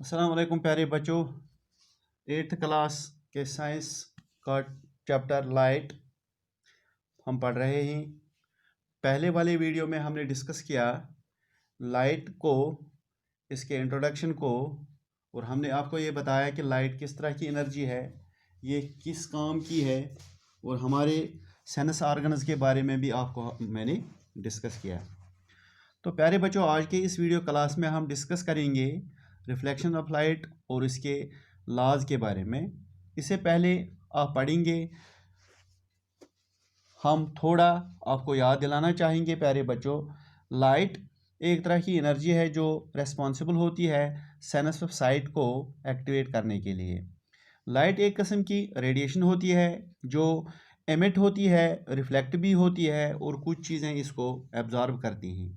अस्सलाम वालेकुम प्यारे बच्चों। 8th क्लास के साइंस का चैप्टर लाइट हम पढ़ रहे हैं। पहले वाले वीडियो में हमने डिस्कस किया लाइट को, इसके इंट्रोडक्शन को, और हमने आपको ये बताया कि लाइट किस तरह की एनर्जी है, ये किस काम की है, और हमारे सेंस ऑर्गन्स के बारे में भी आपको मैंने डिस्कस किया। तो प्यारे बच्चों, आज के इस वीडियो क्लास में हम डिस्कस करेंगे रिफ्लेक्शन ऑफ लाइट और इसके लॉज के बारे में। इससे पहले आप पढ़ेंगे, हम थोड़ा आपको याद दिलाना चाहेंगे प्यारे बच्चों, लाइट एक तरह की एनर्जी है जो रेस्पॉन्सिबल होती है सेंस ऑफ साइट को एक्टिवेट करने के लिए। लाइट एक किस्म की रेडिएशन होती है जो एमिट होती है, रिफ्लेक्ट भी होती है, और कुछ चीज़ें इसको एब्जॉर्ब करती हैं।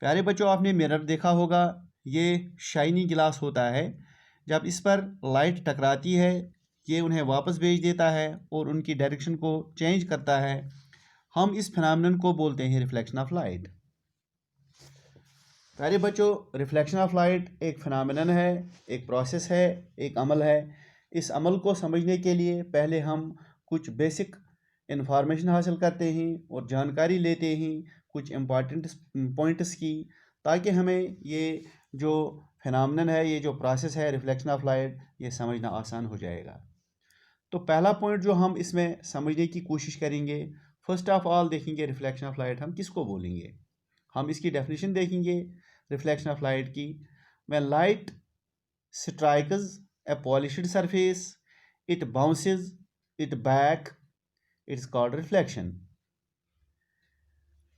प्यारे बच्चों, आपने मिरर देखा होगा, ये शाइनी गिलास होता है। जब इस पर लाइट टकराती है, ये उन्हें वापस भेज देता है और उनकी डायरेक्शन को चेंज करता है। हम इस फिनोमेनन को बोलते हैं रिफ्लेक्शन ऑफ लाइट। प्यारे बच्चों, रिफ्लेक्शन ऑफ लाइट एक फिनोमेनन है, एक प्रोसेस है, एक अमल है। इस अमल को समझने के लिए पहले हम कुछ बेसिक इंफॉर्मेशन हासिल करते हैं और जानकारी लेते हैं कुछ इम्पॉर्टेंट पॉइंट्स की, ताकि हमें ये जो फिनोमेनन है, ये जो प्रोसेस है रिफ्लेक्शन ऑफ लाइट, ये समझना आसान हो जाएगा। तो पहला पॉइंट जो हम इसमें समझने की कोशिश करेंगे, फर्स्ट ऑफ ऑल देखेंगे रिफ्लेक्शन ऑफ लाइट हम किसको बोलेंगे। हम इसकी डेफिनेशन देखेंगे रिफ्लेक्शन ऑफ लाइट की। When light strikes A polished surface, it bounces it back, it's called reflection.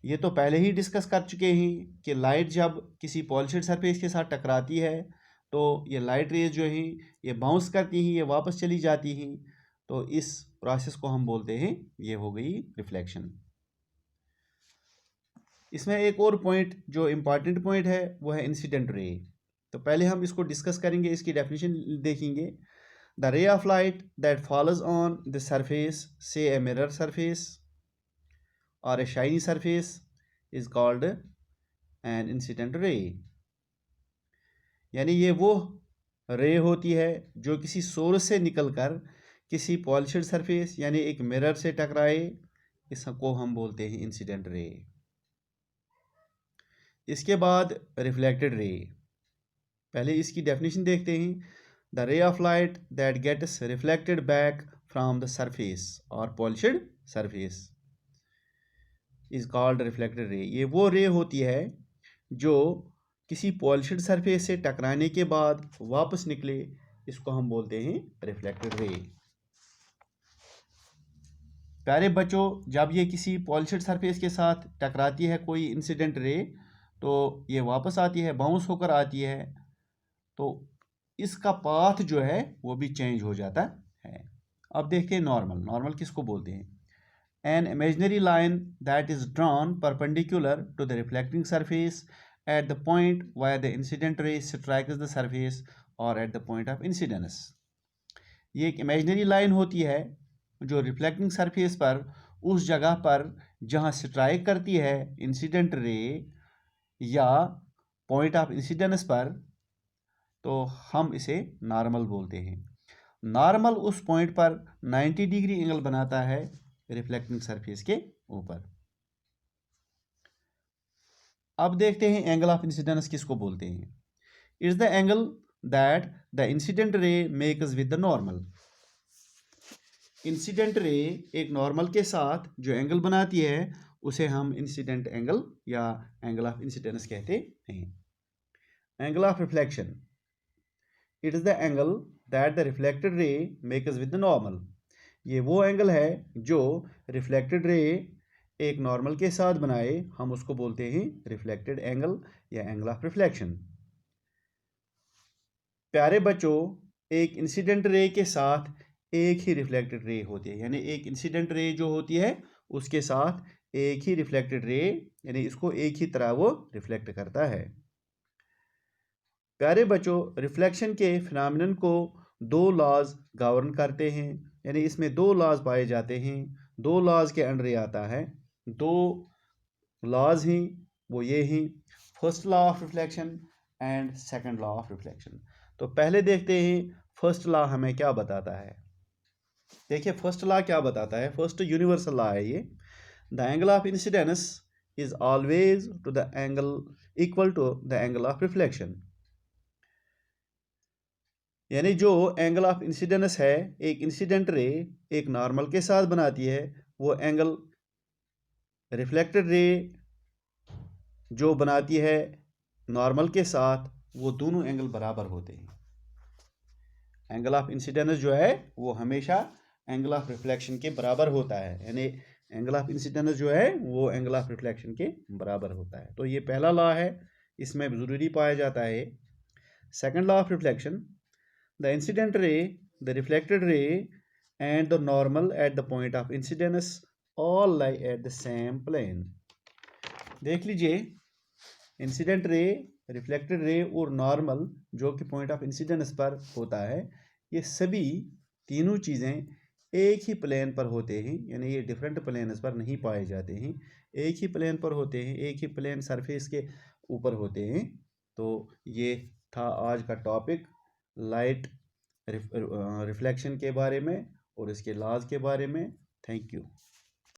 ये तो पहले ही डिस्कस कर चुके हैं कि लाइट जब किसी पॉलिश्ड सरफेस के साथ टकराती है तो ये लाइट रेज जो हैं ये बाउंस करती हैं, ये वापस चली जाती हैं। तो इस प्रोसेस को हम बोलते हैं, ये हो गई रिफ्लेक्शन। इसमें एक और पॉइंट जो इम्पॉर्टेंट पॉइंट है वो है इंसिडेंट रे। तो पहले हम इसको डिस्कस करेंगे, इसकी डेफिनेशन देखेंगे। The ray of light that follows on the surface, say a mirror surface or a shiny surface, is called an incident ray। यानी ये वो रे होती है जो किसी सोर्स से निकलकर किसी पॉलिश्ड सरफेस यानी एक मिरर से टकराए, इसको हम बोलते हैं इंसिडेंट रे। इसके बाद रिफ्लेक्टेड रे। पहले इसकी डेफिनेशन देखते हैं। The ray of light that gets reflected back from the surface और polished surface is called reflected ray. ये वो रे होती है जो किसी पॉलिश्ड सरफेस से टकराने के बाद वापस निकले, इसको हम बोलते हैं रिफ्लेक्टेड रे। प्यारे बच्चों, जब ये किसी पॉलिश्ड सरफेस के साथ टकराती है कोई इंसिडेंट रे, तो ये वापस आती है, बाउंस होकर आती है, तो इसका पाथ जो है वो भी चेंज हो जाता है। अब देखते हैं नॉर्मल। नॉर्मल किसको बोलते हैं? An imaginary line that is drawn perpendicular to the reflecting surface at the point where the incident ray strikes the surface or at the point of incidence। ये एक इमेजिनरी लाइन होती है जो reflecting surface पर उस जगह पर जहाँ स्ट्राइक करती है इंसिडेंट रे या पॉइंट ऑफ इंसिडेंस पर, तो हम इसे नॉर्मल बोलते हैं। नॉर्मल उस पॉइंट पर 90 डिग्री एंगल बनाता है रिफ्लेक्टिंग सरफेस के ऊपर। अब देखते हैं एंगल ऑफ इंसिडेंस किसको बोलते हैं। It's the angle that the incident रे makes with the normal. Incident ray एक नॉर्मल के साथ जो एंगल बनाती है उसे हम इंसिडेंट एंगल या एंगल ऑफ इंसिडेंस कहते हैं। Angle of reflection, it is the angle that the reflected रे मेक्स विद द नॉर्मल। ये वो एंगल है जो रिफ्लेक्टेड रे एक नॉर्मल के साथ बनाए, हम उसको बोलते हैं रिफ्लेक्टेड एंगल या एंगल ऑफ रिफ्लेक्शन। प्यारे बच्चों, एक इंसिडेंट रे के साथ एक ही रिफ्लेक्टेड रे होती है, यानी एक इंसिडेंट रे जो होती है उसके साथ एक ही रिफ्लेक्टेड रे, यानी इसको एक ही तरह वो रिफ्लेक्ट करता है। प्यारे बच्चों, रिफ्लेक्शन के फिनोमेनन को दो लॉज गवर्न करते हैं, यानी इसमें दो लॉज पाए जाते हैं। दो लॉज के अंडर आता है। दो लॉज हैं वो ये हैं, first law of reflection and second law of reflection. तो पहले देखते हैं फर्स्ट लॉ हमें क्या बताता है। देखिए फर्स्ट लॉ क्या बताता है, फर्स्ट यूनिवर्सल लॉ है ये, the angle of incidence is always to the angle equal to the angle of reflection. यानी जो एंगल ऑफ इंसिडेंस है, एक इंसिडेंट रे एक नॉर्मल के साथ बनाती है, वो एंगल रिफ्लेक्टेड रे जो बनाती है नॉर्मल के साथ, वो दोनों एंगल बराबर होते हैं। एंगल ऑफ इंसिडेंस जो है वो हमेशा एंगल ऑफ रिफ्लेक्शन के बराबर होता है, यानी एंगल ऑफ इंसिडेंस जो है वो एंगल ऑफ रिफ्लेक्शन के बराबर होता है। तो ये पहला लॉ है, इसमें ज़रूरी पाया जाता है। Second law of reflection, the incident ray, the reflected ray and the normal at the point of incidence all lie at the same plane. देख लीजिए, इंसिडेंट रे, रिफ्लेक्टेड रे और नॉर्मल जो कि पॉइंट ऑफ इंसिडेंस पर होता है, ये सभी तीनों चीज़ें एक ही प्लेन पर होते हैं, यानी ये डिफरेंट प्लेन्स पर नहीं पाए जाते हैं, एक ही प्लेन पर होते हैं, एक ही प्लेन सरफेस के ऊपर होते हैं। तो ये था आज का टॉपिक, लाइट रिफ्लेक्शन के बारे में और इसके लॉज के बारे में। Thank you.